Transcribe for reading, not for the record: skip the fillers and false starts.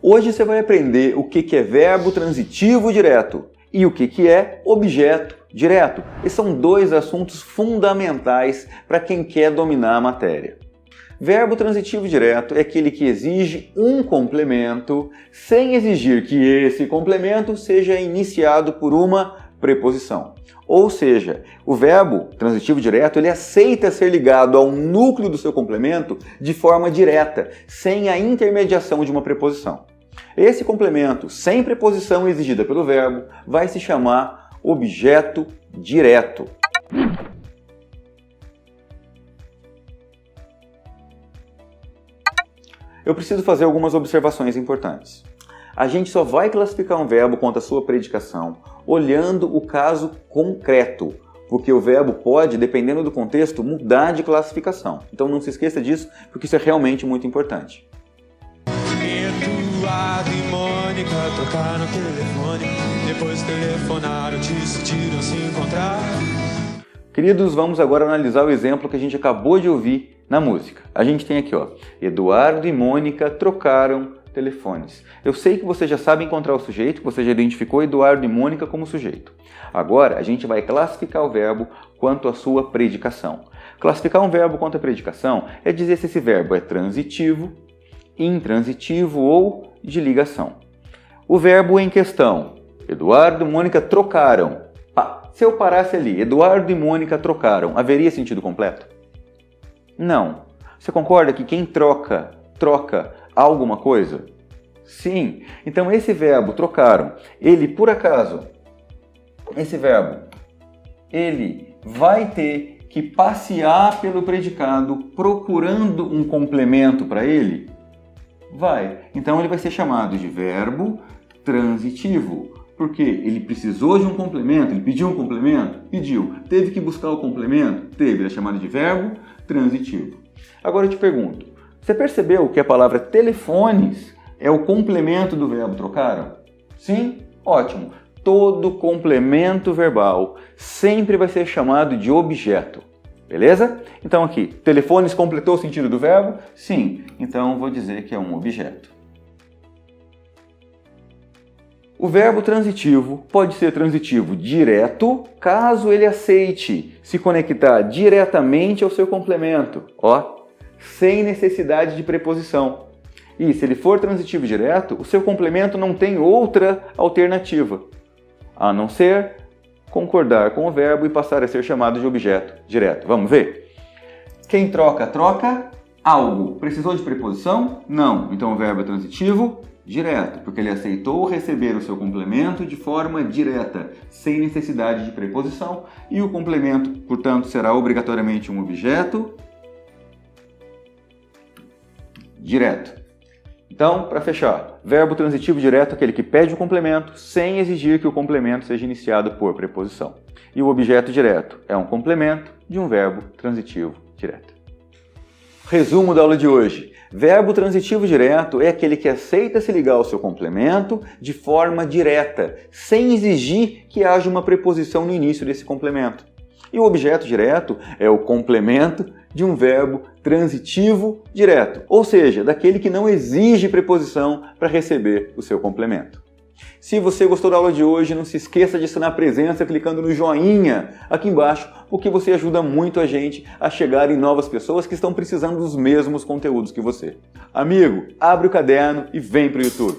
Hoje você vai aprender o que é verbo transitivo direto e o que é objeto direto. Esses são dois assuntos fundamentais para quem quer dominar a matéria. Verbo transitivo direto é aquele que exige um complemento sem exigir que esse complemento seja iniciado por uma preposição. Ou seja, o verbo transitivo direto ele aceita ser ligado ao núcleo do seu complemento de forma direta, sem a intermediação de uma preposição. Esse complemento, sem preposição exigida pelo verbo, vai se chamar objeto direto. Eu preciso fazer algumas observações importantes. A gente só vai classificar um verbo quanto à sua predicação olhando o caso concreto, porque o verbo pode, dependendo do contexto, mudar de classificação. Então não se esqueça disso, porque isso é realmente muito importante. Eduardo e Mônica trocaram telefone, depois telefonaram, decidiram se encontrar. Queridos, vamos agora analisar o exemplo que a gente acabou de ouvir na música. A gente tem aqui, ó, Eduardo e Mônica trocaram telefones. Eu sei que você já sabe encontrar o sujeito, você já identificou Eduardo e Mônica como sujeito. Agora, a gente vai classificar o verbo quanto à sua predicação. Classificar um verbo quanto à predicação é dizer se esse verbo é transitivo, intransitivo ou de ligação. O verbo em questão, Eduardo e Mônica trocaram. Se eu parasse ali, Eduardo e Mônica trocaram, haveria sentido completo? Não. Você concorda que quem troca alguma coisa? Sim. Então esse verbo trocaram, ele por acaso, esse verbo, ele vai ter que passear pelo predicado procurando um complemento para ele? Vai. Então ele vai ser chamado de verbo transitivo. Porque ele precisou de um complemento, ele pediu um complemento? Pediu. Teve que buscar o complemento? Teve. Ele é chamado de verbo transitivo. Agora eu te pergunto, você percebeu que a palavra telefones é o complemento do verbo trocaram? Sim? Ótimo. Todo complemento verbal sempre vai ser chamado de objeto. Beleza? Então aqui, telefones completou o sentido do verbo? Sim. Então vou dizer que é um objeto. O verbo transitivo pode ser transitivo direto, caso ele aceite se conectar diretamente ao seu complemento, sem necessidade de preposição. E se ele for transitivo direto, o seu complemento não tem outra alternativa, a não ser concordar com o verbo e passar a ser chamado de objeto direto. Vamos ver? Quem troca, troca algo. Precisou de preposição? Não. Então o verbo é transitivo direto, porque ele aceitou receber o seu complemento de forma direta, sem necessidade de preposição, e o complemento, portanto, será obrigatoriamente um objeto direto. Então, para fechar, verbo transitivo direto é aquele que pede o complemento sem exigir que o complemento seja iniciado por preposição. E o objeto direto é um complemento de um verbo transitivo direto. Resumo da aula de hoje. Verbo transitivo direto é aquele que aceita se ligar ao seu complemento de forma direta, sem exigir que haja uma preposição no início desse complemento. E o objeto direto é o complemento de um verbo transitivo direto, ou seja, daquele que não exige preposição para receber o seu complemento. Se você gostou da aula de hoje, não se esqueça de assinar a presença clicando no joinha aqui embaixo, porque você ajuda muito a gente a chegar em novas pessoas que estão precisando dos mesmos conteúdos que você. Amigo, abre o caderno e vem para o YouTube.